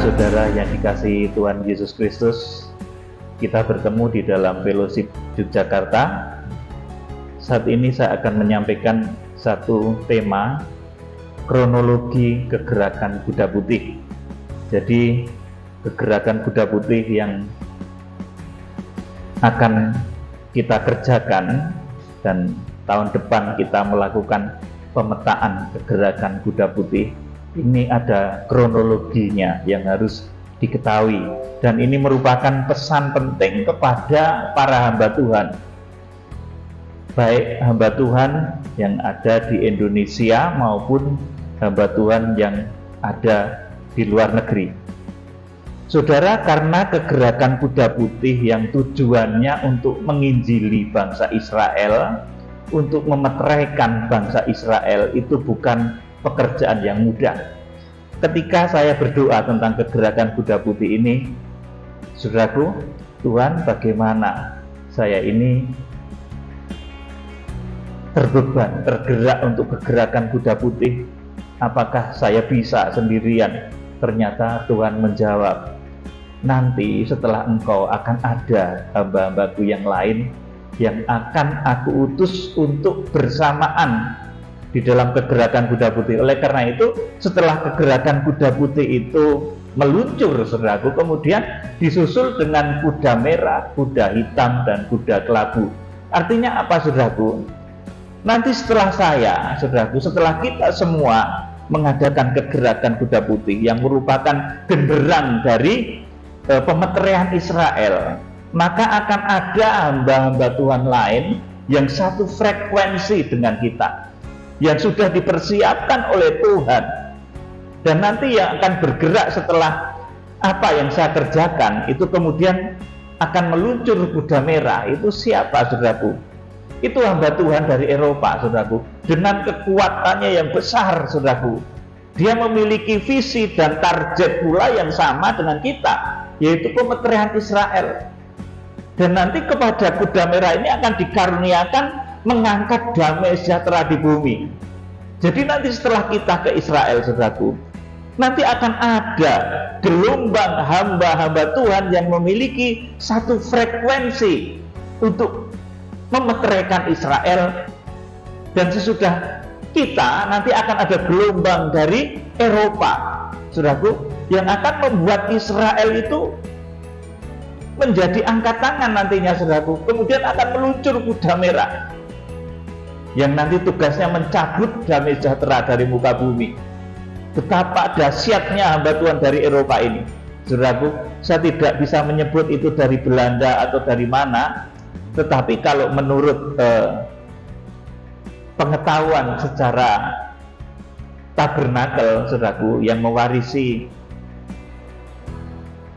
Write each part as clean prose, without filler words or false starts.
saudara yang dikasihi Tuhan Yesus Kristus, kita bertemu di dalam Fellowship Yogyakarta. Saat ini saya akan menyampaikan satu tema, kronologi kegerakan Kuda Putih. Jadi kegerakan Kuda Putih yang akan kita kerjakan, dan tahun depan kita melakukan pemetaan kegerakan Kuda Putih. Ini ada kronologinya yang harus diketahui, dan ini merupakan pesan penting kepada para hamba Tuhan, baik hamba Tuhan yang ada di Indonesia maupun hamba Tuhan yang ada di luar negeri. Saudara, karena kegerakan Kuda Putih yang tujuannya untuk menginjili bangsa Israel, untuk memeteraikan bangsa Israel, itu bukan pekerjaan yang mudah. Ketika saya berdoa tentang kegerakan Kuda Putih ini, saudaraku, Tuhan, bagaimana saya ini tergerak untuk kegerakan Kuda Putih? Apakah saya bisa sendirian? Ternyata Tuhan menjawab, nanti setelah engkau akan ada hamba-hambaku yang lain yang akan aku utus untuk bersamaan di dalam kegerakan Kuda Putih. Oleh karena itu, setelah kegerakan Kuda Putih itu meluncur, saudaraku, kemudian disusul dengan kuda merah, kuda hitam, dan kuda kelabu. Artinya apa, saudaraku? Nanti setelah saya, saudaraku, setelah kita semua mengadakan kegerakan Kuda Putih yang merupakan genderang dari pemeteraian Israel, maka akan ada hamba-hamba Tuhan lain yang satu frekuensi dengan kita, yang sudah dipersiapkan oleh Tuhan, dan nanti yang akan bergerak setelah apa yang saya kerjakan itu kemudian akan meluncur kuda merah. Itu siapa, saudaraku? Itu hamba Tuhan dari Eropa, saudaraku, dengan kekuatannya yang besar, saudaraku. Dia memiliki visi dan target pula yang sama dengan kita, yaitu pemeteraian Israel. Dan nanti kepada kuda merah ini akan dikaruniakan mengangkat damai sejahtera di bumi. Jadi nanti setelah kita ke Israel, saudaraku, nanti akan ada gelombang hamba-hamba Tuhan yang memiliki satu frekuensi untuk memeteraikan Israel. Dan sesudah kita, nanti akan ada gelombang dari Eropa, saudaraku, yang akan membuat Israel itu menjadi angkat tangan nantinya, saudaraku. Kemudian akan meluncur kuda merah yang nanti tugasnya mencabut damai sejahtera dari muka bumi. Betapa dahsyatnya hamba Tuhan dari Eropa ini, saudaraku. Saya tidak bisa menyebut itu dari Belanda atau dari mana, tetapi kalau menurut pengetahuan secara tabernakel, saudaraku, yang mewarisi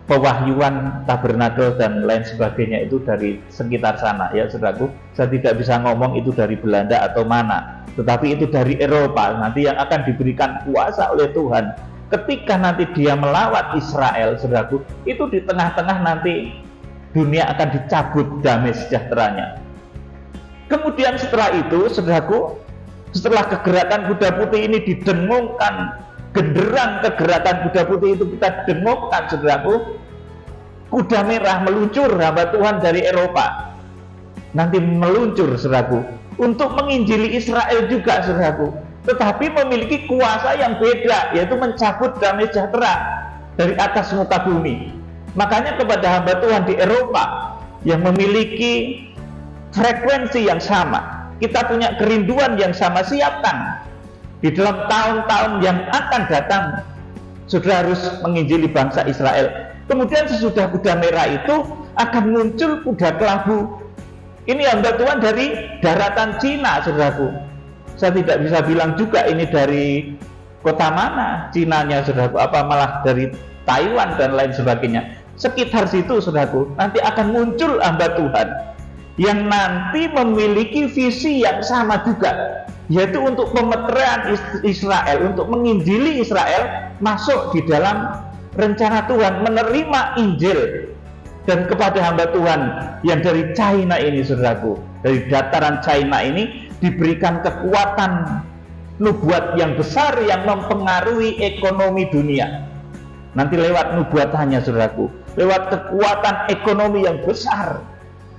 pewahyuan tabernakel dan lain sebagainya itu dari sekitar sana, ya saudaraku. Saya tidak bisa ngomong itu dari Belanda atau mana, tetapi itu dari Eropa, nanti yang akan diberikan kuasa oleh Tuhan ketika nanti dia melawat Israel, saudaraku. Itu di tengah-tengah nanti dunia akan dicabut damai sejahteranya. Kemudian setelah itu, saudaraku, setelah kegerakan Kuda Putih ini didengungkan, genderang kegerakan Kuda Putih itu kita dengungkan, saudaraku, kuda merah meluncur, hamba Tuhan dari Eropa nanti meluncur, saudaraku, untuk menginjili Israel juga, saudaraku, tetapi memiliki kuasa yang beda, yaitu mencabut damai sejahtera dari atas muka bumi. Makanya kepada hamba Tuhan di Eropa yang memiliki frekuensi yang sama, kita punya kerinduan yang sama, siapkan di dalam tahun-tahun yang akan datang, saudara harus menginjili bangsa Israel. Kemudian sesudah kuda merah itu akan muncul kuda kelabu. Ini hamba Tuhan dari daratan Cina, saudaraku. Saya tidak bisa bilang juga ini dari kota mana Cinanya, saudaraku, apa malah dari Taiwan dan lain sebagainya. Sekitar situ, saudaraku, nanti akan muncul hamba Tuhan yang nanti memiliki visi yang sama juga, yaitu untuk pemeteraian Israel, untuk menginjili Israel masuk di dalam rencana Tuhan, menerima Injil. Dan kepada hamba Tuhan yang dari China ini, saudaraku, dari dataran China ini diberikan kekuatan nubuat yang besar yang mempengaruhi ekonomi dunia. nanti lewat nubuatannya saudaraku, lewat kekuatan ekonomi yang besar,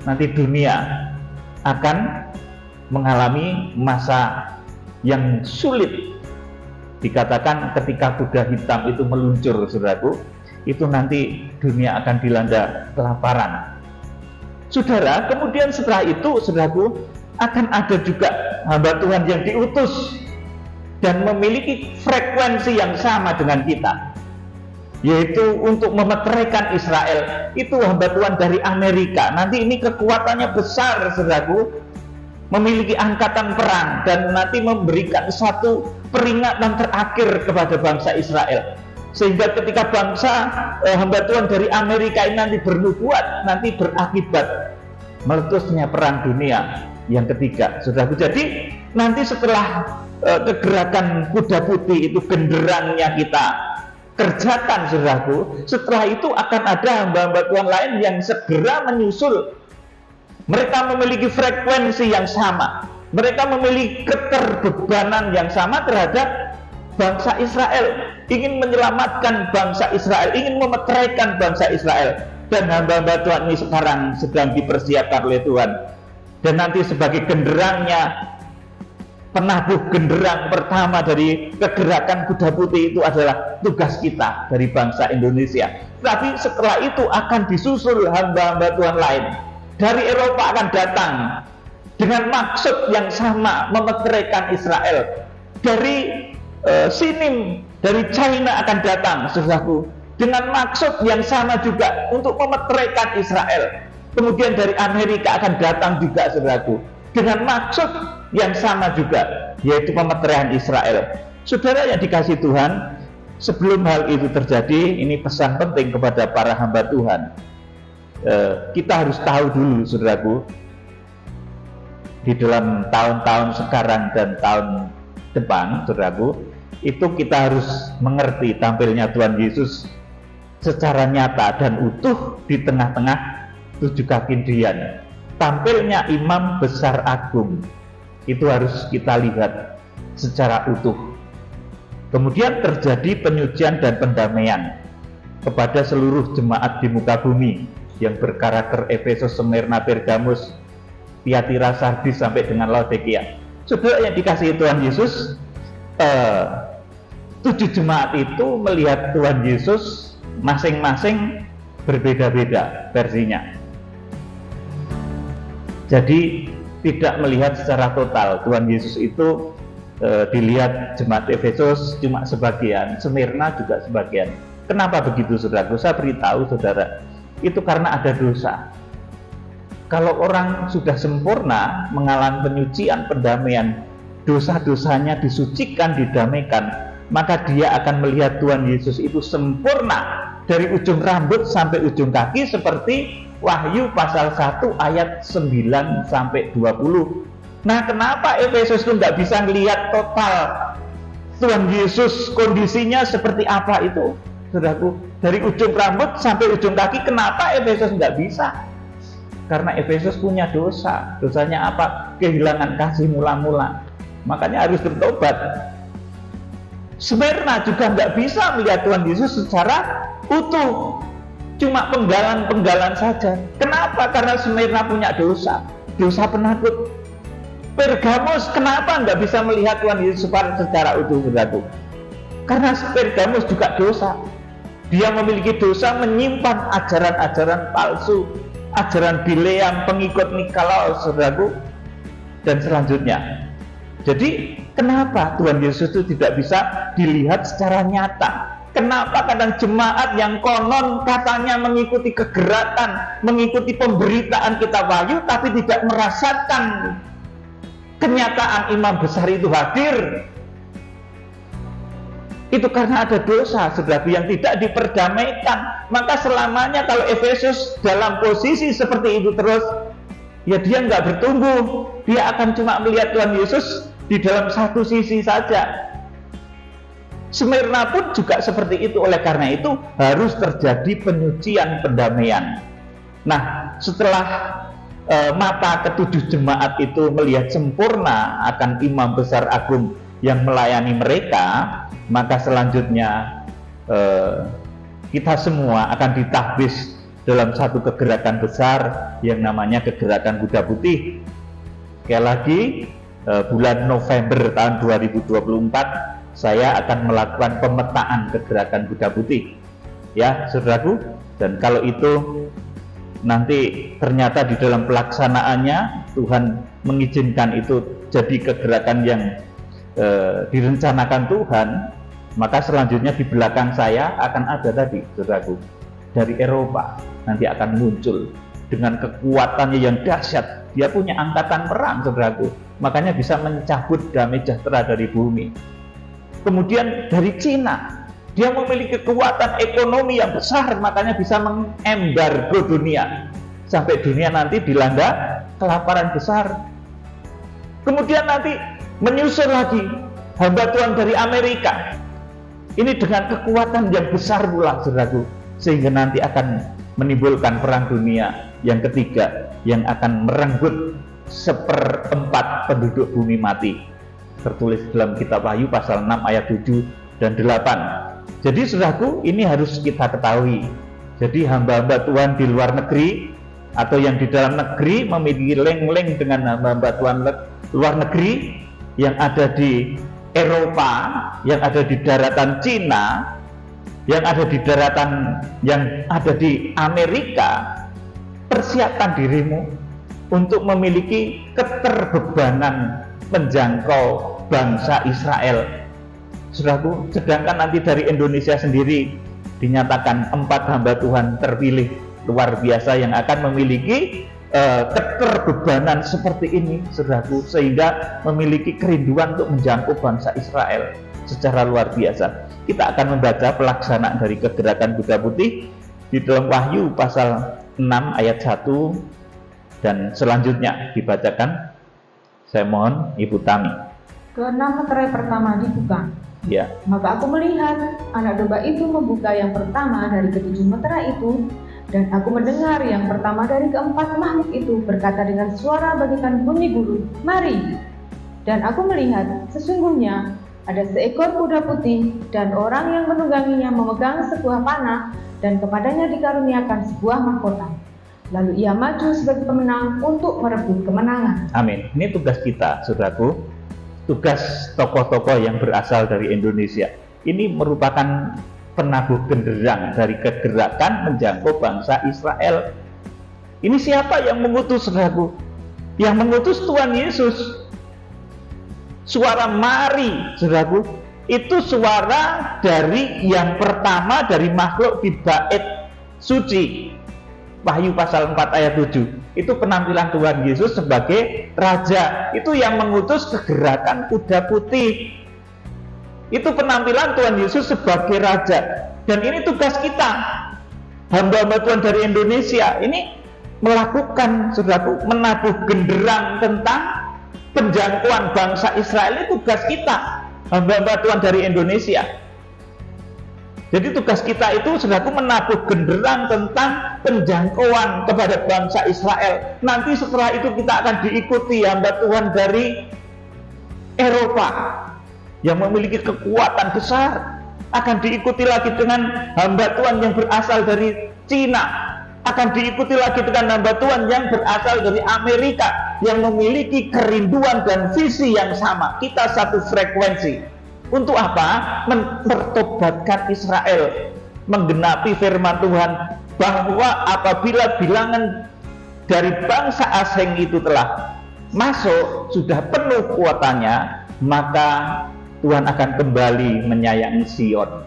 nanti dunia akan mengalami masa yang sulit. Dikatakan ketika kuda hitam itu meluncur saudaraku, itu nanti dunia akan dilanda kelaparan. Saudara, kemudian setelah itu saudaraku, akan ada juga hamba Tuhan yang diutus dan memiliki frekuensi yang sama dengan kita, yaitu untuk memeteraikan Israel. Itu hamba Tuhan dari Amerika. Nanti ini kekuatannya besar saudaraku, memiliki angkatan perang dan nanti memberikan satu peringatan terakhir kepada bangsa Israel, sehingga ketika bangsa hamba Tuhan dari Amerika ini nanti bernubuat, nanti berakibat meletusnya perang dunia yang ketiga saudaraku. Jadi nanti setelah kegerakan kuda putih itu genderangnya kita kerjakan saudaraku, setelah itu akan ada hamba-hamba Tuhan lain yang segera menyusul. Mereka memiliki frekuensi yang sama, mereka memiliki keterbebanan yang sama terhadap bangsa Israel, ingin menyelamatkan bangsa Israel, ingin memeteraikan bangsa Israel. Dan hamba-hamba Tuhan ini sekarang sedang dipersiapkan oleh Tuhan, dan nanti sebagai genderangnya, penabuh genderang pertama dari kegerakan kuda putih itu adalah tugas kita dari bangsa Indonesia. Tapi setelah itu akan disusul hamba-hamba Tuhan lain dari Eropa, akan datang dengan maksud yang sama, memeteraikan Israel. Dari sini, dari China akan datang saudaraku, dengan maksud yang sama juga untuk memeteraikan Israel. Kemudian dari Amerika akan datang juga saudaraku, dengan maksud yang sama juga, yaitu pemeteraian Israel. Saudara yang dikasih Tuhan, sebelum hal itu terjadi, ini pesan penting kepada para hamba Tuhan. Kita harus tahu dulu saudaraku, di dalam tahun-tahun sekarang dan tahun depan saudaraku, itu kita harus mengerti tampilnya Tuhan Yesus secara nyata dan utuh di tengah-tengah 7 kakindian. Tampilnya imam besar agung itu harus kita lihat secara utuh. Kemudian terjadi penyucian dan pendamaian kepada seluruh jemaat di muka bumi yang berkarakter Efesus, Smyrna, Pergamus, Tiatira, Sardis sampai dengan Laodikia. Saudara yang dikasihi Tuhan Yesus, 7 jemaat itu melihat Tuhan Yesus masing-masing berbeda-beda versinya. Jadi tidak melihat secara total. Tuhan Yesus itu dilihat jemaat Efesus cuma sebagian, Smyrna juga sebagian. Kenapa begitu saudara? Saya beritahu saudara, itu karena ada dosa. Kalau orang sudah sempurna mengalami penyucian, pendamaian, dosa-dosanya disucikan, didamaikan, maka dia akan melihat Tuhan Yesus itu sempurna dari ujung rambut sampai ujung kaki, seperti Wahyu pasal 1 ayat 9 sampai 20. Nah, kenapa Efesus itu nggak bisa melihat total Tuhan Yesus kondisinya seperti apa itu, saudaraku, dari ujung rambut sampai ujung kaki? Kenapa Efesus nggak bisa? Karena Efesus punya dosa. Dosanya apa? Kehilangan kasih mula-mula, makanya harus bertobat. Smyrna juga nggak bisa melihat Tuhan Yesus secara utuh, cuma penggalan-penggalan saja. Kenapa? Karena Smyrna punya dosa penakut. Pergamus kenapa nggak bisa melihat Tuhan Yesus secara utuh, saudaraku? Karena Pergamus juga dosa. Dia memiliki dosa menyimpan ajaran-ajaran palsu, ajaran Bileam, pengikut Nikolaus, saudaraku, dan selanjutnya. Jadi kenapa Tuhan Yesus itu tidak bisa dilihat secara nyata? Kenapa kadang jemaat yang konon katanya mengikuti kegerakan, mengikuti pemberitaan kitab Wahyu, tapi tidak merasakan kenyataan imam besar itu hadir? Itu karena ada dosa, saudaraku, yang tidak diperdamaikan. Maka selamanya kalau Efesus dalam posisi seperti itu terus, ya dia nggak bertumbuh. Dia akan cuma melihat Tuhan Yesus di dalam satu sisi saja. Smyrna pun juga seperti itu. Oleh karena itu harus terjadi penyucian, pendamaian. Nah, setelah mata ketujuh jemaat itu melihat sempurna akan imam besar agung yang melayani mereka, maka selanjutnya kita semua akan ditahbis dalam satu kegerakan besar yang namanya kegerakan Kuda Putih. Sekali lagi, bulan November tahun 2024 saya akan melakukan pemetaan kegerakan Kuda Putih, ya saudaraku. Dan kalau itu nanti ternyata di dalam pelaksanaannya Tuhan mengizinkan itu jadi kegerakan yang direncanakan Tuhan, maka selanjutnya di belakang saya akan ada tadi, saudaraku, dari Eropa nanti akan muncul dengan kekuatannya yang dahsyat. Dia punya angkatan perang, saudaraku, makanya bisa mencabut damai sejahtera dari bumi. Kemudian dari Cina, dia memiliki kekuatan ekonomi yang besar, makanya bisa mengembargo dunia sampai dunia nanti dilanda kelaparan besar. Kemudian nanti menyusul lagi hamba Tuhan dari Amerika, ini dengan kekuatan yang besar pula, saudaraku, sehingga nanti akan menimbulkan perang dunia yang ketiga yang akan merenggut 1/4 penduduk bumi mati. Tertulis dalam kitab Wahyu pasal 6 ayat 7 dan 8. Jadi saudaraku, ini harus kita ketahui. Jadi hamba-hamba Tuhan di luar negeri atau yang di dalam negeri memiliki link-link dengan hamba-hamba Tuhan luar negeri yang ada di Eropa, yang ada di daratan Cina, yang ada di daratan yang ada di Amerika. Persiapkan dirimu untuk memiliki keterbebanan menjangkau bangsa Israel, saudaraku. Sedangkan nanti dari Indonesia sendiri dinyatakan 4 hamba Tuhan terpilih luar biasa yang akan memiliki keterbebanan seperti ini, saudaraku, sehingga memiliki kerinduan untuk menjangkau bangsa Israel secara luar biasa. Kita akan membaca pelaksanaan dari kegerakan Kuda Putih di dalam Wahyu pasal 6 ayat 1 dan selanjutnya dibacakan. Saya mohon Ibu Tami. Keenam meterai pertama dibuka. Ya. Maka aku melihat anak domba itu membuka yang pertama dari ke-7 meterai itu, dan aku mendengar yang pertama dari ke-4 makhluk itu berkata dengan suara bagaikan bunyi guru, "Mari!" Dan aku melihat sesungguhnya ada seekor kuda putih, dan orang yang menungganginya memegang sebuah panah, dan kepadanya dikaruniakan sebuah mahkota. Lalu ia maju sebagai pemenang untuk merebut kemenangan. Amin. Ini tugas kita, saudaraku. Tugas tokoh-tokoh yang berasal dari Indonesia. Ini merupakan penabuh genderang dari kegerakan menjangkau bangsa Israel. Ini siapa yang mengutus, saudaraku? Yang mengutus Tuhan Yesus. Suara mari, saudaraku, itu suara dari yang pertama dari makhluk di bait suci. Wahyu pasal 4 ayat 7. Itu penampilan Tuhan Yesus sebagai raja. Itu yang mengutus kegerakan Kuda Putih. Itu penampilan Tuhan Yesus sebagai raja. Dan ini tugas kita, hamba-hamba Tuhan dari Indonesia, ini melakukan, saudaraku, menabuh genderang tentang penjangkauan bangsa Israel. Itu tugas kita, hamba-hamba Tuhan dari Indonesia. Jadi tugas kita itu, saudaraku, menabuh genderang tentang penjangkauan kepada bangsa Israel. Nanti setelah itu kita akan diikuti hamba Tuhan dari Eropa yang memiliki kekuatan besar. Akan diikuti lagi dengan hamba Tuhan yang berasal dari Cina. Akan diikuti lagi dengan hamba Tuhan yang berasal dari Amerika, yang memiliki kerinduan dan visi yang sama. Kita satu frekuensi. Untuk apa? Mempertobatkan Israel, menggenapi firman Tuhan bahwa apabila bilangan dari bangsa asing itu telah masuk, sudah penuh kuotanya, maka Tuhan akan kembali menyayangi Sion.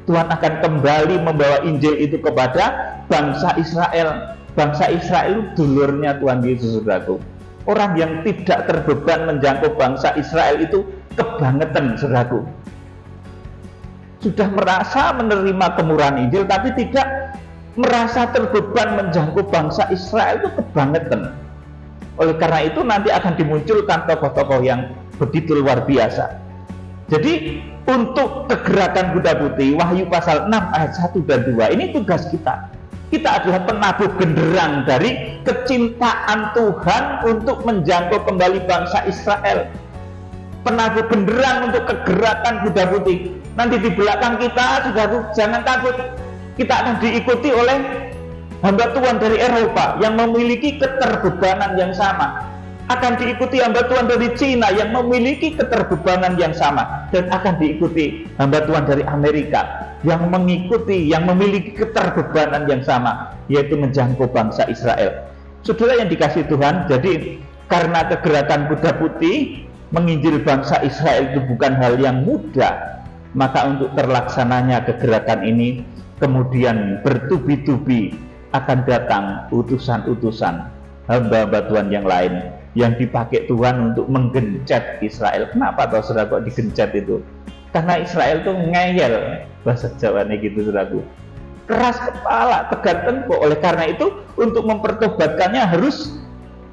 Tuhan akan kembali membawa Injil itu kepada bangsa Israel. Bangsa Israel itu dulurnya Tuhan Yesus, saudaraku. Orang yang tidak terbeban menjangkau bangsa Israel itu kebangetan, saudaraku. Sudah merasa menerima kemurahan Injil, tapi tidak merasa terbeban menjangkau bangsa Israel, itu kebangetan. Oleh karena itu nanti akan dimunculkan tokoh-tokoh yang begitu luar biasa. Jadi untuk kegerakan Kuda Putih, Wahyu pasal 6 ayat 1 dan 2, ini tugas kita. Kita adalah penabuh genderang dari kecintaan Tuhan untuk menjangkau kembali bangsa Israel. Penabuh genderang untuk kegerakan Kuda Putih. Nanti di belakang kita, saudara, jangan takut. Kita akan diikuti oleh hamba Tuhan dari Eropa yang memiliki keterbebanan yang sama. Akan diikuti hamba Tuhan dari Cina yang memiliki keterbebanan yang sama. Dan akan diikuti hamba Tuhan dari Amerika yang memiliki keterbebanan yang sama, yaitu menjangkau bangsa Israel. Saudara yang dikasihi Tuhan, jadi karena kegerakan kuda putih menginjil bangsa Israel itu bukan hal yang mudah, maka untuk terlaksananya kegerakan ini kemudian bertubi-tubi akan datang utusan-utusan hamba-hamba Tuhan yang lain yang dipakai Tuhan untuk menggencet Israel. Kenapa toh saudara kok digencet itu? Karena Israel tuh ngeyel, bahasa Jawanya gitu saudaraku, keras kepala, tegar tengkuk. Oleh karena itu untuk mempertobatkannya harus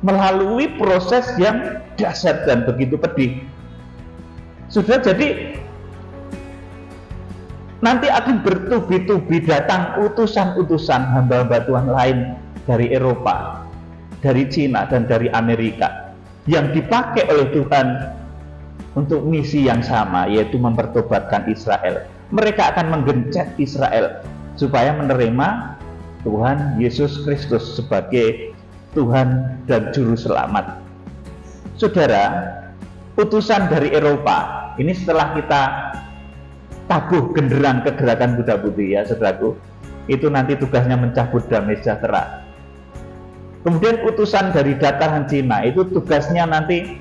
melalui proses yang dahsyat dan begitu pedih. Sudah, jadi nanti akan bertubi-tubi datang utusan-utusan hamba-hamba Tuhan lain dari Eropa, dari Cina, dan dari Amerika yang dipakai oleh Tuhan untuk misi yang sama, yaitu mempertobatkan Israel. Mereka akan menggencet Israel supaya menerima Tuhan Yesus Kristus sebagai Tuhan dan Juru Selamat. Saudara, utusan dari Eropa ini setelah kita tabuh genderang kegerakan kuda putih ya saudaraku, itu nanti tugasnya mencabut damai sejahtera. Kemudian utusan dari dataran Cina itu tugasnya nanti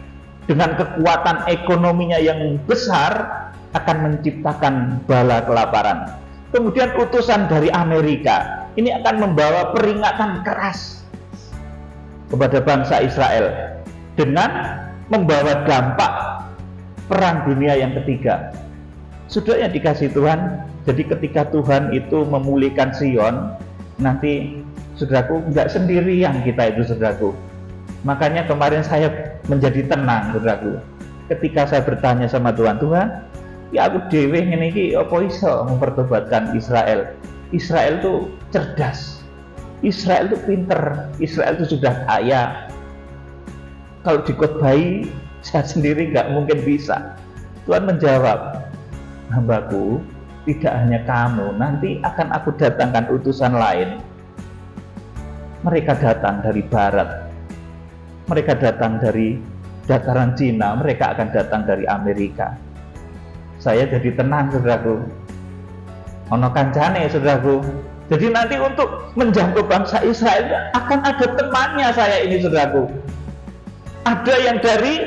dengan kekuatan ekonominya yang besar akan menciptakan bala kelaparan. Kemudian utusan dari Amerika ini akan membawa peringatan keras kepada bangsa Israel dengan membawa dampak perang dunia yang ketiga. Saudara yang dikasihi Tuhan, jadi ketika Tuhan itu memulihkan Sion, nanti saudaraku enggak sendirian kita itu saudaraku. Makanya kemarin saya menjadi tenang saudaraku ketika saya bertanya sama Tuhan, Tuhan, ya aku dewe ngene iki apa iso mempertobatkan Israel? Israel itu cerdas, Israel itu pinter, Israel itu sudah kaya. Kalau dikotbahi saya sendiri nggak mungkin bisa. Tuhan menjawab, hambaku, tidak hanya kamu, nanti akan aku datangkan utusan lain. Mereka datang dari barat, mereka datang dari dataran Cina, mereka akan datang dari Amerika. Saya jadi tenang saudaraku, ono kancane saudaraku. Jadi nanti untuk menjangkau bangsa Israel akan ada temannya saya ini saudaraku. Ada yang dari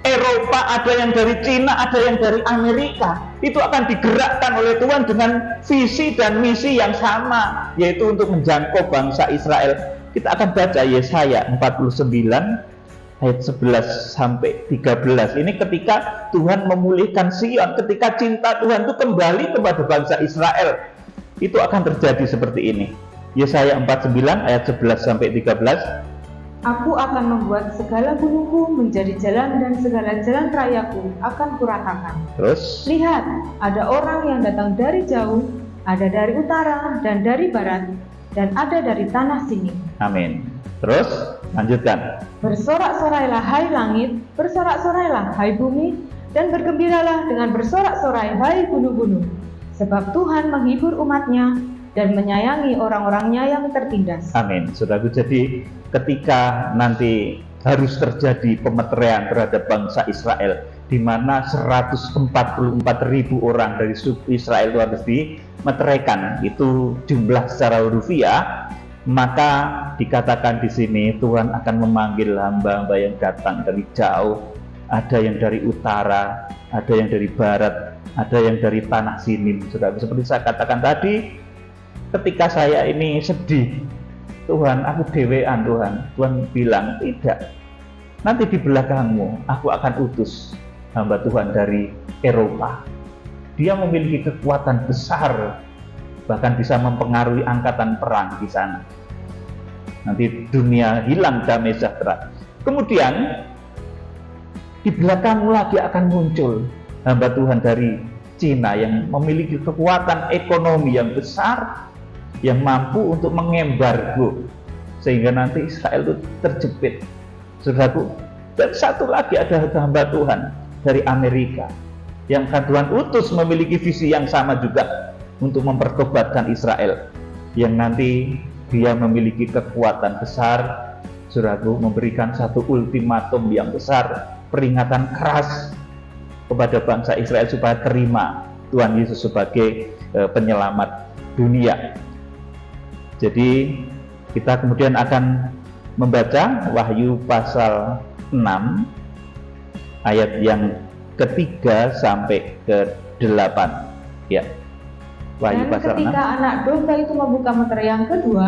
Eropa, ada yang dari Cina, ada yang dari Amerika. Itu akan digerakkan oleh Tuhan dengan visi dan misi yang sama, yaitu untuk menjangkau bangsa Israel. Kita akan baca Yesaya 49 ayat 11 sampai 13. Ini ketika Tuhan memulihkan Sion, ketika cinta Tuhan itu kembali kepada bangsa Israel. Itu akan terjadi seperti ini. Yesaya 49 ayat 11 sampai 13. Aku akan membuat segala gunungku menjadi jalan dan segala jalan rayaku akan kuratakan. Terus, lihat, ada orang yang datang dari jauh, ada dari utara dan dari barat, dan ada dari tanah sini. amin. Terus, lanjutkan. Bersorak-sorailah hai langit, bersorak-sorailah hai bumi, dan bergembiralah dengan bersorak-sorai hai gunung-gunung. Sebab Tuhan menghibur umatnya dan menyayangi orang-orangnya yang tertindas. Amin. Saudaraku, jadi ketika nanti harus terjadi pemeteraian terhadap bangsa Israel, di mana 144.000 orang dari suku Israel itu harus dimeteraikan, itu jumlah secara hurufiah, maka dikatakan di sini Tuhan akan memanggil hamba-hamba yang datang dari jauh, ada yang dari utara, ada yang dari barat, ada yang dari tanah sini. Saudara, seperti saya katakan tadi, ketika saya ini sedih, Tuhan, aku dewean Tuhan. Tuhan bilang, tidak. Nanti di belakangmu, aku akan utus hamba Tuhan dari Eropa. Dia memiliki kekuatan besar, bahkan bisa mempengaruhi angkatan perang di sana. Nanti dunia hilang damai sejahtera. Kemudian, di belakangmu lagi akan muncul hamba Tuhan dari Cina yang memiliki kekuatan ekonomi yang besar, yang mampu untuk mengembargo sehingga nanti Israel itu terjepit. Saudaraku, dan satu lagi ada hamba Tuhan dari Amerika yang akan Tuhan utus memiliki visi yang sama juga, untuk mempertobatkan Israel, yang nanti dia memiliki kekuatan besar, saudaraku, memberikan satu ultimatum yang besar, peringatan keras kepada bangsa Israel supaya terima Tuhan Yesus sebagai penyelamat dunia. Jadi kita kemudian akan membaca Wahyu pasal 6 ayat yang ketiga sampai ke-8. Ya. Wahyu Dan pasal 6. ketika anak domba itu membuka meter yang kedua,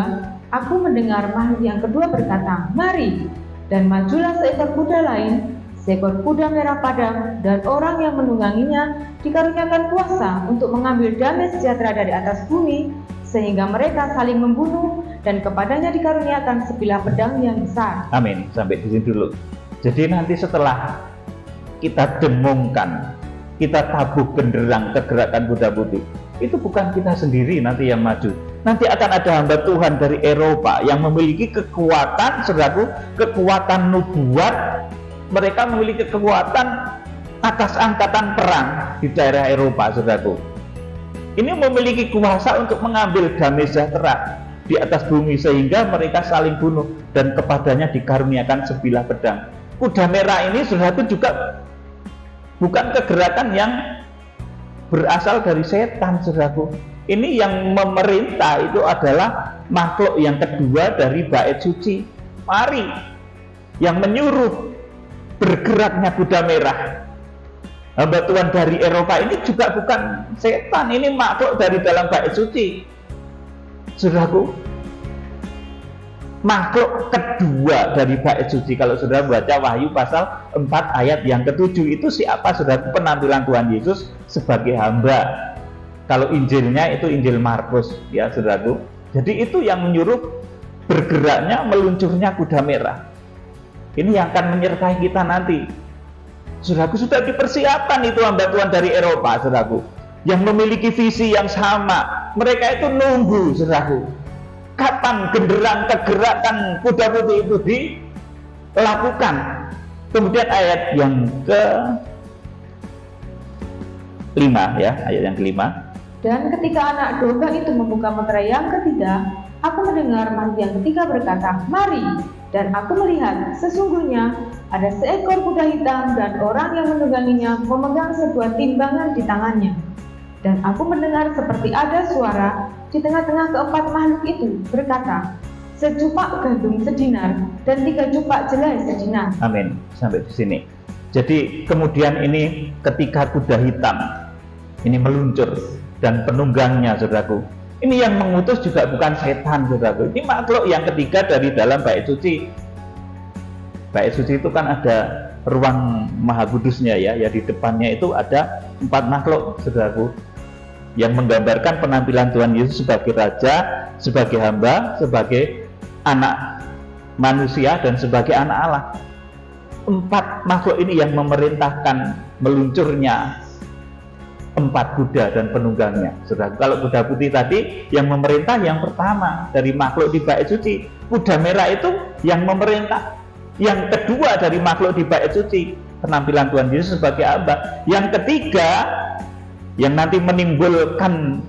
aku mendengar makhluk yang kedua berkata, "Mari!" Dan majulah seekor kuda lain, seekor kuda merah padam, dan orang yang menungganginya dikaruniakan kuasa untuk mengambil damai sejahtera dari atas bumi, sehingga mereka saling membunuh, dan kepadanya dikaruniakan sebilah pedang yang besar. Amin. Sampai di sini dulu. Jadi nanti setelah kita dengungkan, kita tabuk genderang kegerakan kuda putih, itu bukan kita sendiri nanti yang maju. Nanti akan ada hamba Tuhan dari Eropa yang memiliki kekuatan, saudaraku, kekuatan nubuat. Mereka memiliki kekuatan atas angkatan perang di daerah Eropa, saudaraku. Ini memiliki kuasa untuk mengambil damai sejahtera di atas bumi, sehingga mereka saling bunuh, dan kepadanya dikaruniakan sebilah pedang. Kuda merah ini, saudaraku, juga bukan kegerakan yang berasal dari setan, saudaraku. Ini yang memerintah itu adalah makhluk yang kedua dari bait suci. Mari, yang menyuruh bergeraknya kuda merah. Hamba Tuhan dari Eropa ini juga bukan setan, ini makhluk dari dalam bait suci. Saudaraku, makhluk kedua dari bait suci, kalau saudara baca Wahyu pasal 4 ayat yang ke-7, itu siapa, saudaraku? Penampilan Tuhan Yesus sebagai hamba. Kalau Injilnya itu Injil Markus, ya saudaraku. Jadi itu yang menyuruh bergeraknya, meluncurnya kuda merah. Ini yang akan menyertai kita nanti. Saudaraku, sudah dipersiapkan itu hamba Tuhan dari Eropa, saudaraku, yang memiliki visi yang sama. Mereka itu nunggu, saudaraku, kapan genderang kegerakan kuda putih itu dilakukan. Kemudian ayat yang ke-5, ya, ayat yang ke-5. Dan ketika anak domba itu membuka meterai yang ketiga, aku mendengar makhluk yang ketiga berkata, "Mari!" Dan aku melihat, sesungguhnya ada seekor kuda hitam, dan orang yang menungganginya memegang sebuah timbangan di tangannya. Dan aku mendengar seperti ada suara di tengah-tengah keempat makhluk itu berkata, "Secupak gandum sedinar, dan 3 cupak jelai sedinar." Amin. Sampai di sini. Jadi kemudian ini ketika kuda hitam ini meluncur, dan penunggangnya, saudaraku, ini yang mengutus juga bukan setan, saudaraku. Ini makhluk yang ketiga dari dalam bait suci. Bait suci itu kan ada ruang maha kudusnya, ya di depannya itu ada 4 makhluk, saudaraku, yang menggambarkan penampilan Tuhan Yesus sebagai raja, sebagai hamba, sebagai anak manusia, dan sebagai anak Allah. 4 makhluk ini yang memerintahkan meluncurnya 4 kuda dan penunggangnya. Saudara, kalau kuda putih tadi yang memerintah yang pertama dari makhluk di bait suci, kuda merah itu yang memerintah yang kedua dari makhluk di bait suci, penampilan Tuhan Yesus sebagai hamba. Yang ketiga yang nanti menimbulkan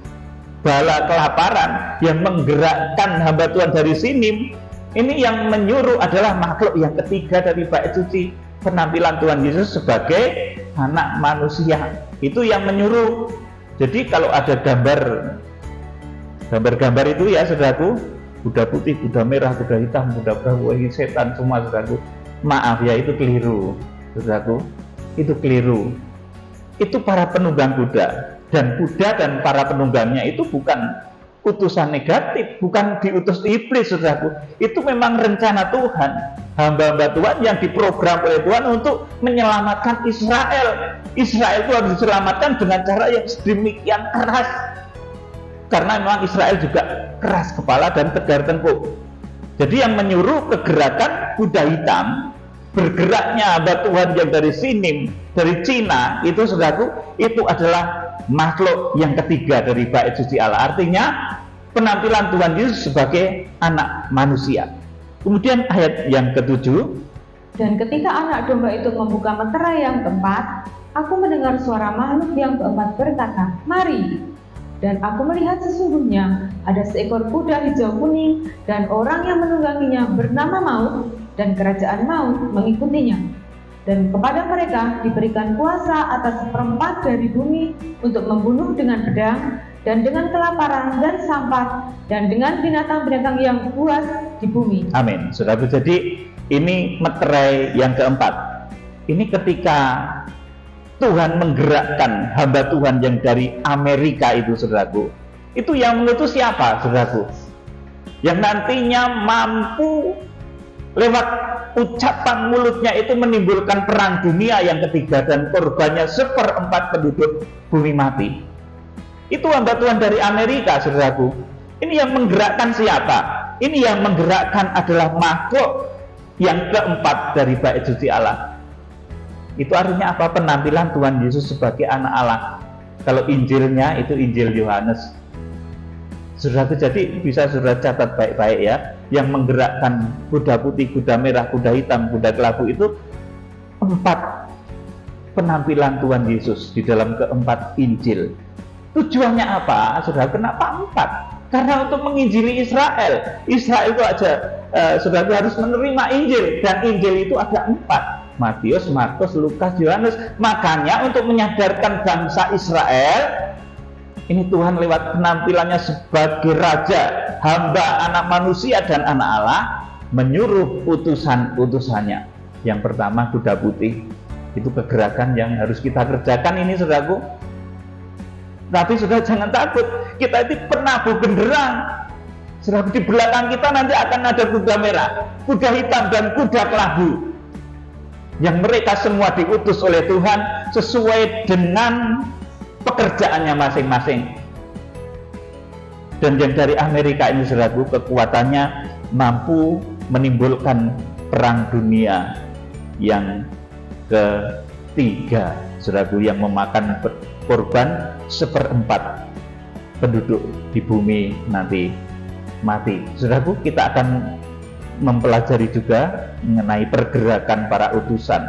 bala kelaparan, yang menggerakkan hamba Tuhan dari Sinim, ini yang menyuruh adalah makhluk yang ketiga dari bait suci, penampilan Tuhan Yesus sebagai anak manusia. Itu yang menyuruh. Jadi kalau ada gambar-gambar itu, ya saudaraku, kuda putih, kuda merah, kuda hitam, kuda perahu, ini setan semua, saudaraku. Maaf ya, itu keliru, saudaraku. Itu keliru. Itu para penunggang kuda, dan kuda dan para penunggangnya itu bukan utusan negatif, bukan diutus iblis, saudaraku. Itu memang rencana Tuhan, hamba-hamba Tuhan yang diprogram oleh Tuhan untuk menyelamatkan Israel. Israel itu harus diselamatkan dengan cara yang sedemikian keras, karena memang Israel juga keras kepala dan tegar tengkuk. Jadi yang menyuruh kegerakan kuda hitam, bergeraknya hamba Tuhan yang dari Sinim, dari Cina, itu saudaraku, itu adalah makhluk yang ketiga dari bait suci Allah. Artinya penampilan Tuhan Yesus sebagai anak manusia. Kemudian ayat yang ke-7. Dan ketika anak domba itu membuka meterai yang keempat, aku mendengar suara makhluk yang keempat berkata, "Mari!" Dan aku melihat sesungguhnya ada seekor kuda hijau kuning dan orang yang menungganginya bernama Maut, dan kerajaan maut mengikutinya. Dan kepada mereka diberikan kuasa atas seperempat dari bumi untuk membunuh dengan pedang dan dengan kelaparan dan sampah dan dengan binatang-binatang yang buas di bumi. Amin. Saudaraku, jadi ini meterai yang keempat. Ini ketika Tuhan menggerakkan hamba Tuhan yang dari Amerika itu, saudaraku. Itu yang mengutus siapa, saudaraku? Yang nantinya mampu lewat ucapan mulutnya itu menimbulkan perang dunia yang ketiga dan korbannya seperempat penduduk bumi mati. Itu hamba Tuhan dari Amerika, saudaraku. Ini yang menggerakkan siapa? Ini yang menggerakkan adalah makhluk yang keempat dari bait suci Allah. Itu artinya apa? Penampilan Tuhan Yesus sebagai anak Allah. Kalau Injilnya itu Injil Yohanes. Saudaraku, jadi bisa saudara catat baik-baik ya. Yang menggerakkan kuda putih, kuda merah, kuda hitam, kuda kelabu itu empat penampilan Tuhan Yesus di dalam keempat Injil. Tujuannya apa, saudara? Kenapa empat? Karena untuk menginjili Israel. Israel itu aja, saudara harus menerima Injil, dan Injil itu ada empat. Matius, Markus, Lukas, Yohanes. Makanya untuk menyadarkan bangsa Israel, ini Tuhan lewat penampilannya sebagai raja, hamba, anak manusia dan anak Allah, menyuruh utusan-utusannya. Yang pertama kuda putih. Itu kegerakan yang harus kita kerjakan ini, saudaraku. Tapi saudara jangan takut, kita itu penabuh genderang. Saudara, di belakang kita nanti akan ada kuda merah, kuda hitam dan kuda kelabu. Yang mereka semua diutus oleh Tuhan sesuai dengan pekerjaannya masing-masing. Dan yang dari Amerika ini, saudaraku, kekuatannya mampu menimbulkan perang dunia yang ketiga, saudaraku, yang memakan korban seperempat penduduk di bumi nanti mati. Saudaraku, kita akan mempelajari juga mengenai pergerakan para utusan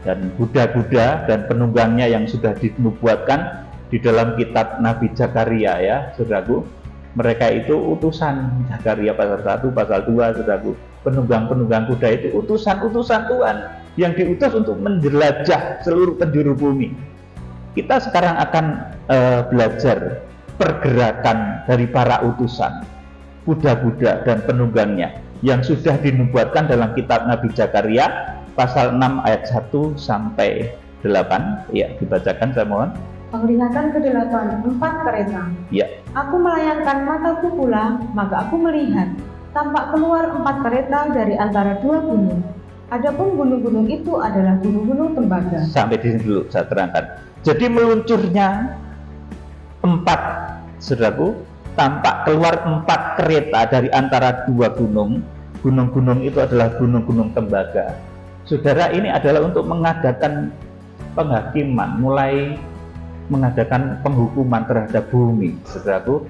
dan kuda-kuda dan penunggangnya yang sudah dinubuatkan di dalam kitab Nabi Zakaria ya, saudaraku. Mereka itu utusan. Zakaria pasal 1, pasal 2, saudaraku. Penunggang-penunggang kuda itu utusan-utusan Tuhan yang diutus untuk menjelajah seluruh penjuru bumi. Kita sekarang akan belajar pergerakan dari para utusan, kuda-kuda dan penunggangnya yang sudah dinubuatkan dalam kitab Nabi Zakaria pasal 6 ayat 1 sampai 8. Ya, dibacakan saya mohon. Penglihatan ke-8, 4 kereta. Ya. Aku melayangkan mataku pula, maka aku melihat tampak keluar 4 kereta dari antara 2 gunung. Adapun gunung-gunung itu adalah gunung-gunung tembaga. Sampai di sini dulu saya terangkan. Jadi meluncurnya 4, saudaraku, tampak keluar 4 kereta dari antara 2 gunung. Gunung-gunung itu adalah gunung-gunung tembaga. Saudara, ini adalah untuk mengadakan penghakiman, mulai mengadakan penghukuman terhadap bumi, saudaraku.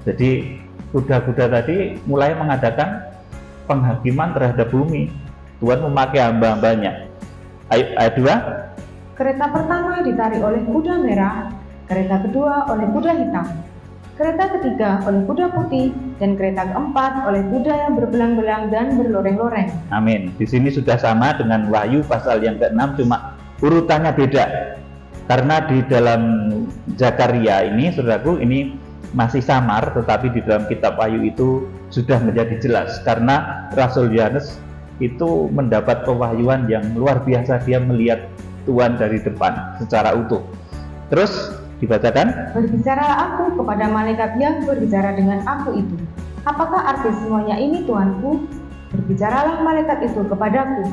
Jadi kuda-kuda tadi mulai mengadakan penghakiman terhadap bumi. Tuhan memakai hamba-hambanya. Ayat 2. Kereta pertama ditarik oleh kuda merah, kereta kedua oleh kuda hitam, kereta ketiga oleh kuda putih, dan kereta keempat oleh kuda yang berbelang-belang dan berloreng-loreng. Amin. Di sini sudah sama dengan Wahyu pasal yang ke-6, cuma urutannya beda. Karena di dalam Zakaria ini, saudaraku, ini masih samar, tetapi di dalam kitab Wahyu itu sudah menjadi jelas. Karena Rasul Yohanes itu mendapat pewahyuan yang luar biasa, dia melihat Tuhan dari depan secara utuh. Terus dibacakan, berbicaralah aku kepada malaikat yang berbicara dengan aku itu. Apakah arti semuanya ini, Tuanku? Berbicaralah malaikat itu kepadaku.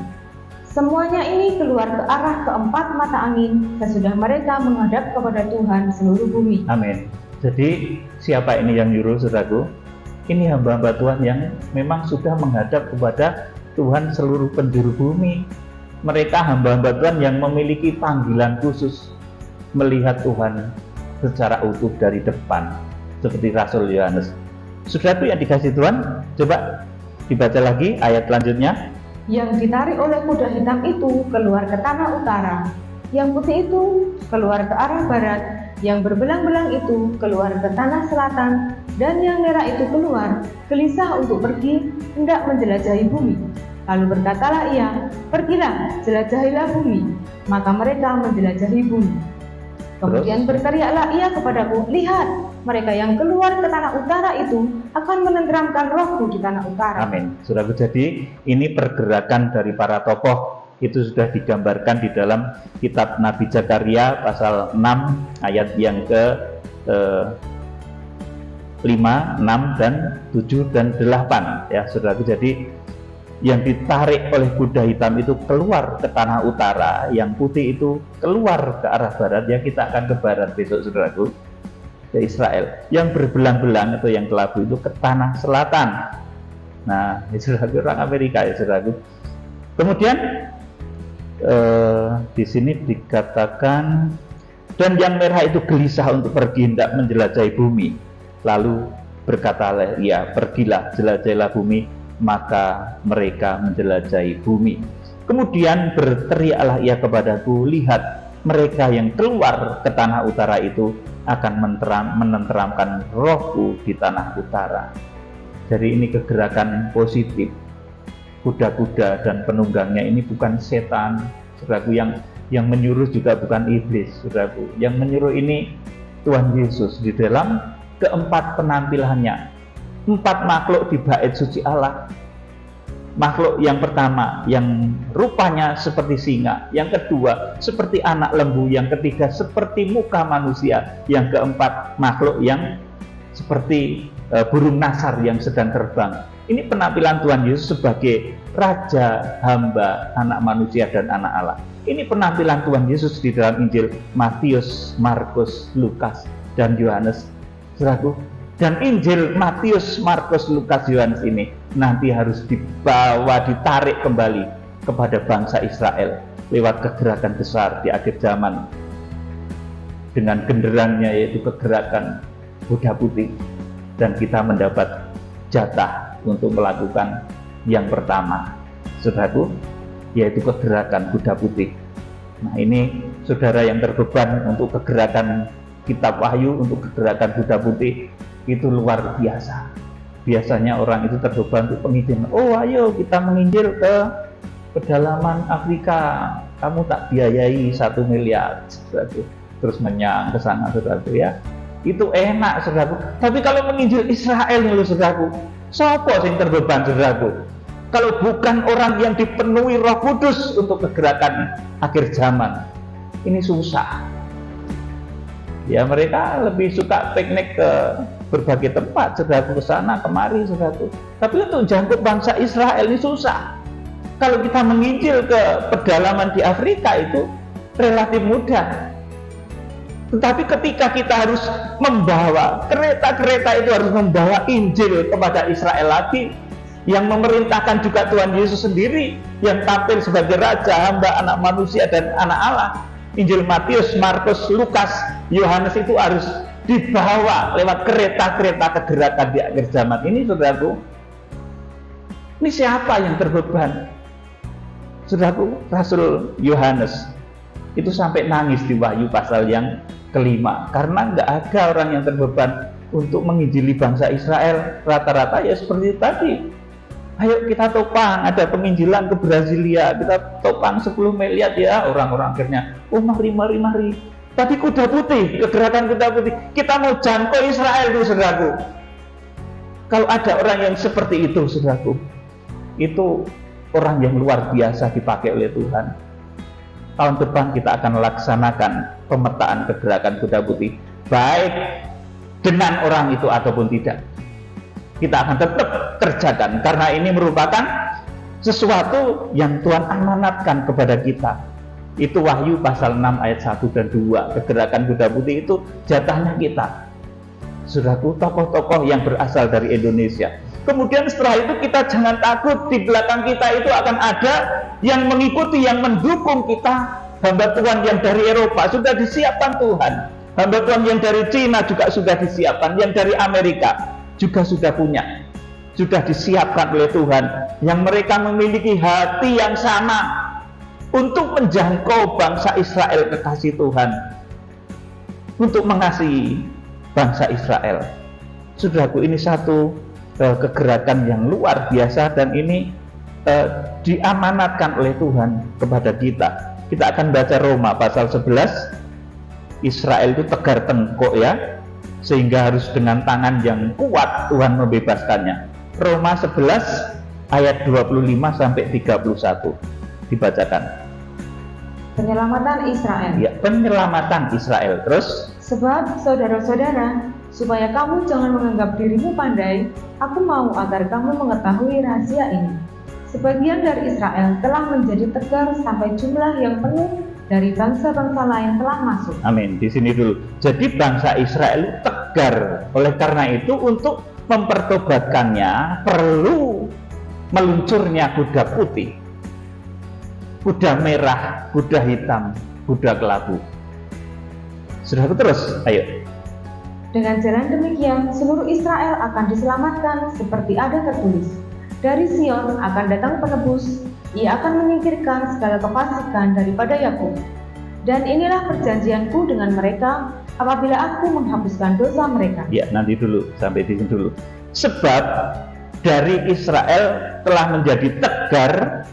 Semuanya ini keluar ke arah keempat mata angin sesudah mereka menghadap kepada Tuhan seluruh bumi. Amin. Jadi siapa ini yang nyuruh, saudaraku? Ini hamba-hamba Tuhan yang memang sudah menghadap kepada Tuhan seluruh penjuru bumi. Mereka hamba-hamba Tuhan yang memiliki panggilan khusus melihat Tuhan secara utuh dari depan, seperti Rasul Yohanes. Saudaraku yang dikasihi Tuhan, coba dibaca lagi ayat selanjutnya. Yang ditarik oleh kuda hitam itu keluar ke tanah utara, yang putih itu keluar ke arah barat, yang berbelang-belang itu keluar ke tanah selatan, dan yang merah itu keluar, gelisah untuk pergi, hendak menjelajahi bumi. Lalu berkatalah ia, pergilah, jelajahilah bumi. Maka mereka menjelajahi bumi. Kemudian berteriaklah ia kepadaku, lihat, mereka yang keluar ke tanah utara itu akan menenteramkan rohku di tanah utara. Amin. Saudaraku, jadi ini pergerakan dari para tokoh itu sudah digambarkan di dalam kitab Nabi Zakaria pasal 6 ayat yang ke 5, 6, dan 7, dan 8 ya saudaraku. Jadi yang ditarik oleh kuda hitam itu keluar ke tanah utara, yang putih itu keluar ke arah barat. Ya, kita akan ke barat besok saudaraku, ke Israel. Yang berbelang-belang atau yang kelabu itu ke tanah selatan. Nah, saudaraku, orang Amerika ya saudaraku. Kemudian di sini dikatakan, dan yang merah itu gelisah untuk pergi hendak menjelajahi bumi. Lalu berkatalah ia, pergilah, jelajahilah bumi. Maka mereka menjelajahi bumi. Kemudian berteriaklah ia kepadaku, lihat, mereka yang keluar ke tanah utara itu akan menenteramkan rohku di tanah utara. Jadi ini kegerakan positif. Kuda-kuda dan penunggangnya ini bukan setan, saudaraku. Yang menyuruh juga bukan iblis, saudaraku. Yang menyuruh ini Tuhan Yesus di dalam keempat penampilannya. 4 makhluk di bait suci Allah. Makhluk yang pertama yang rupanya seperti singa, yang kedua seperti anak lembu, yang ketiga seperti muka manusia, yang keempat makhluk yang seperti burung nasar yang sedang terbang. Ini penampilan Tuhan Yesus sebagai Raja, hamba, anak manusia, dan anak Allah. Ini penampilan Tuhan Yesus di dalam Injil Matius, Markus, Lukas, dan Yohanes, saudaraku. Dan Injil Matius, Markus, Lukas, Yohanes ini nanti harus dibawa, ditarik kembali kepada bangsa Israel lewat kegerakan besar di akhir zaman dengan genderangnya, yaitu kegerakan kuda putih. Dan kita mendapat jatah untuk melakukan yang pertama, saudaraku, yaitu kegerakan kuda putih. Nah, ini saudara yang terbeban untuk kegerakan kitab Wahyu, untuk kegerakan kuda putih, itu luar biasa. Biasanya orang itu terbeban untuk penginjilan. Oh, ayo kita menginjil ke pedalaman Afrika, kamu tak biayai 1 miliar, saudaraku. Terus menyang ke sana, saudaraku ya. Itu enak, saudaraku. Tapi kalau menginjil Israel nih, saudaraku, siapa yang terbeban, saudaraku? Kalau bukan orang yang dipenuhi Roh Kudus untuk kegerakan akhir zaman, ini susah. Ya, mereka lebih suka piknik ke berbagai tempat, saudaraku, ke sana kemari, saudaraku. Tapi untuk jangkut bangsa Israel ini susah. Kalau kita menginjil ke pedalaman di Afrika itu relatif mudah. Tetapi ketika kita harus membawa kereta-kereta itu harus membawa Injil kepada Israel lagi, yang memerintahkan juga Tuhan Yesus sendiri, yang tampil sebagai Raja, hamba, anak manusia, dan anak Allah. Injil Matius, Markus, Lukas, Yohanes itu harus dibawa lewat kereta-kereta kegerakan di akhir zaman ini, saudaraku. Ini siapa yang terbeban? Saudaraku, Rasul Yohanes itu sampai nangis di Wahyu pasal yang ke-5 karena nggak ada orang yang terbeban untuk menginjili bangsa Israel. Rata-rata ya seperti tadi, ayo kita topang, ada penginjilan ke Brasilia, kita topang 10 miliar ya, orang-orang akhirnya, oh mari. Tapi kuda putih, kegerakan kuda putih, kita mau jangkau Israel itu, saudaraku. Kalau ada orang yang seperti itu, saudaraku, itu orang yang luar biasa dipakai oleh Tuhan. Tahun depan kita akan laksanakan pemetaan kegerakan kuda putih, baik dengan orang itu ataupun tidak. Kita akan tetap kerjakan, karena ini merupakan sesuatu yang Tuhan amanatkan kepada kita. Itu Wahyu pasal 6 ayat 1 dan 2. Kegerakan kuda putih itu jatahnya kita, saudaraku, tokoh-tokoh yang berasal dari Indonesia. Kemudian setelah itu kita jangan takut, di belakang kita itu akan ada yang mengikuti, yang mendukung kita. Hamba Tuhan yang dari Eropa sudah disiapkan Tuhan. Hamba Tuhan yang dari Cina juga sudah disiapkan. Yang dari Amerika juga sudah punya, sudah disiapkan oleh Tuhan, yang mereka memiliki hati yang sama untuk menjangkau bangsa Israel kekasih Tuhan. untuk mengasihi bangsa Israel. Saudaraku, ini satu kegerakan yang luar biasa, dan ini diamanatkan oleh Tuhan kepada kita. Kita akan baca Roma pasal 11. Israel itu tegar tengkuk ya, sehingga harus dengan tangan yang kuat Tuhan membebaskannya. Roma 11 ayat 25 sampai 31 dibacakan. Penyelamatan Israel. Ya, penyelamatan Israel. Terus, sebab saudara-saudara, supaya kamu jangan menganggap dirimu pandai, aku mau agar kamu mengetahui rahasia ini. Sebagian dari Israel telah menjadi tegar sampai jumlah yang penuh dari bangsa-bangsa lain telah masuk. Amin. Di sini dulu. Jadi bangsa Israel tegar. Oleh karena itu, untuk mempertobatkannya perlu meluncurnya kuda putih, kuda merah, kuda hitam, kuda kelabu. Sudah terus, ayo. Dengan jalan demikian, seluruh Israel akan diselamatkan seperti ada tertulis. Dari Sion akan datang penebus, ia akan menyingkirkan segala kefasikan daripada Yakub. Dan inilah perjanjianku dengan mereka apabila aku menghapuskan dosa mereka. Ya, nanti dulu, sampai di sini dulu. Sebab dari Israel telah menjadi tegar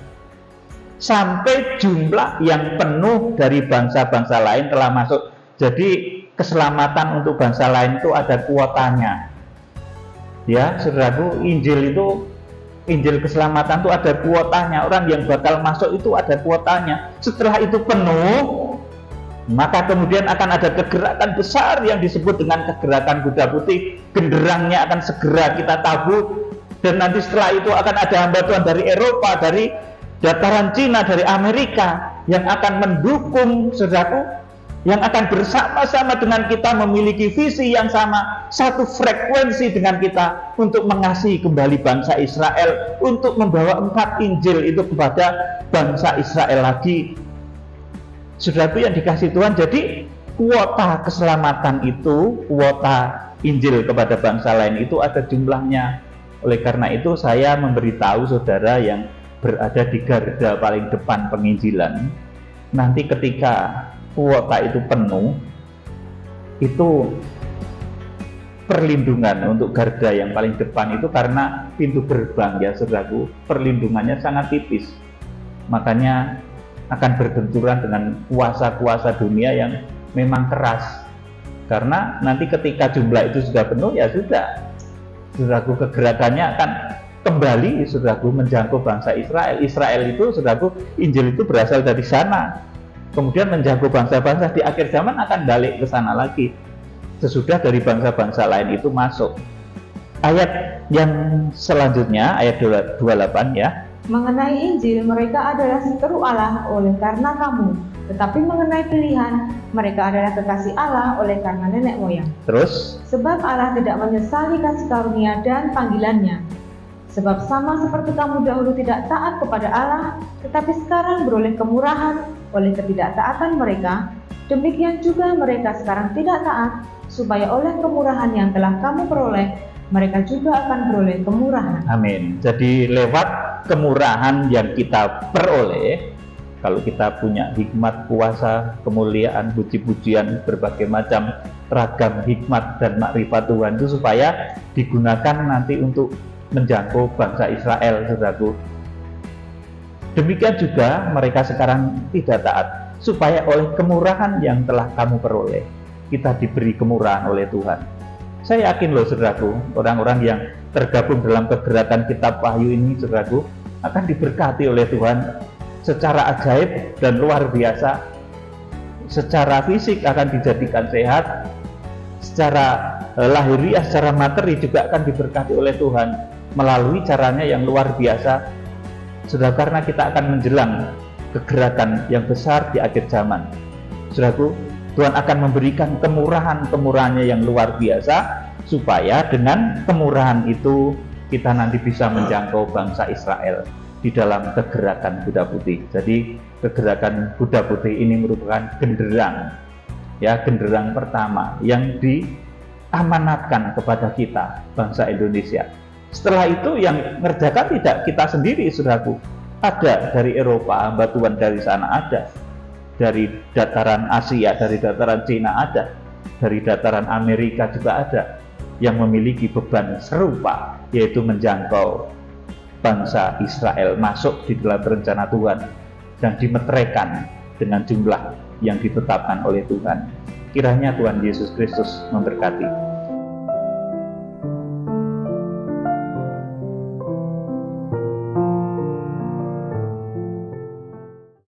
sampai jumlah yang penuh dari bangsa-bangsa lain telah masuk. Jadi keselamatan untuk bangsa lain itu ada kuotanya. Ya, saudaraku, Injil keselamatan itu ada kuotanya. Orang yang bakal masuk itu ada kuotanya. Setelah itu penuh, maka kemudian akan ada kegerakan besar yang disebut dengan kegerakan kuda putih. Genderangnya akan segera kita tabur, dan nanti setelah itu akan ada hamba Tuhan dari Eropa, dari dataran Cina, dari Amerika yang akan mendukung, saudaraku, yang akan bersama-sama dengan kita memiliki visi yang sama, satu frekuensi dengan kita untuk mengasihi kembali bangsa Israel, untuk membawa 4 Injil itu kepada bangsa Israel lagi. Saudaraku yang dikasihi Tuhan, jadi kuota keselamatan itu, kuota Injil kepada bangsa lain itu ada jumlahnya. Oleh karena itu saya memberitahu saudara yang berada di garda paling depan penginjilan, nanti ketika kuota itu penuh, itu perlindungan untuk garda yang paling depan itu, karena pintu gerbang ya saudaraku, perlindungannya sangat tipis, makanya akan berbenturan dengan kuasa-kuasa dunia yang memang keras. Karena nanti ketika jumlah itu sudah penuh, ya sudah, saudaraku, kegerakannya akan kembali, saudaraku, menjangkau bangsa Israel. Israel itu, saudaraku, Injil itu berasal dari sana, kemudian menjangkau bangsa-bangsa di akhir zaman akan balik ke sana lagi sesudah dari bangsa-bangsa lain itu masuk. Ayat yang selanjutnya, ayat 28 ya. Mengenai Injil, mereka adalah seteru Allah oleh karena kamu, tetapi mengenai pilihan, mereka adalah kekasih Allah oleh karena nenek moyang. Terus, sebab Allah tidak menyesali kasih karunia dan panggilannya. Sebab sama seperti kamu dahulu tidak taat kepada Allah, tetapi sekarang beroleh kemurahan oleh ketidaktaatan mereka, demikian juga mereka sekarang tidak taat, supaya oleh kemurahan yang telah kamu peroleh, mereka juga akan beroleh kemurahan. amin. Jadi lewat kemurahan yang kita peroleh, kalau kita punya hikmat, kuasa, kemuliaan, puji-pujian, berbagai macam ragam hikmat dan makrifat Tuhan itu supaya digunakan nanti untuk menjangkau bangsa Israel, saudaraku. Demikian juga mereka sekarang tidak taat, supaya oleh kemurahan yang telah kamu peroleh, kita diberi kemurahan oleh Tuhan. Saya yakin loh, saudaraku, orang-orang yang tergabung dalam kegerakan kitab Wahyu ini, saudaraku, akan diberkati oleh Tuhan secara ajaib dan luar biasa. Secara fisik akan dijadikan sehat, secara lahiriah, secara materi juga akan diberkati oleh Tuhan melalui caranya yang luar biasa. Sudah, karena kita akan menjelang kegerakan yang besar di akhir zaman. Saudaraku, Tuhan akan memberikan kemurahan-kemurahannya yang luar biasa, supaya dengan kemurahan itu kita nanti bisa menjangkau bangsa Israel di dalam kegerakan kuda putih. Jadi kegerakan kuda putih ini merupakan genderang, ya, genderang pertama yang diamanatkan kepada kita, bangsa Indonesia. Setelah itu yang ngerjakan tidak kita sendiri, saudaraku. Ada dari Eropa, hamba Tuhan dari sana ada, dari dataran Asia, dari dataran Cina ada. dari dataran Amerika juga ada yang memiliki beban serupa, yaitu menjangkau bangsa Israel masuk di dalam rencana Tuhan dan dimeteraikan dengan jumlah yang ditetapkan oleh Tuhan. Kiranya Tuhan Yesus Kristus memberkati.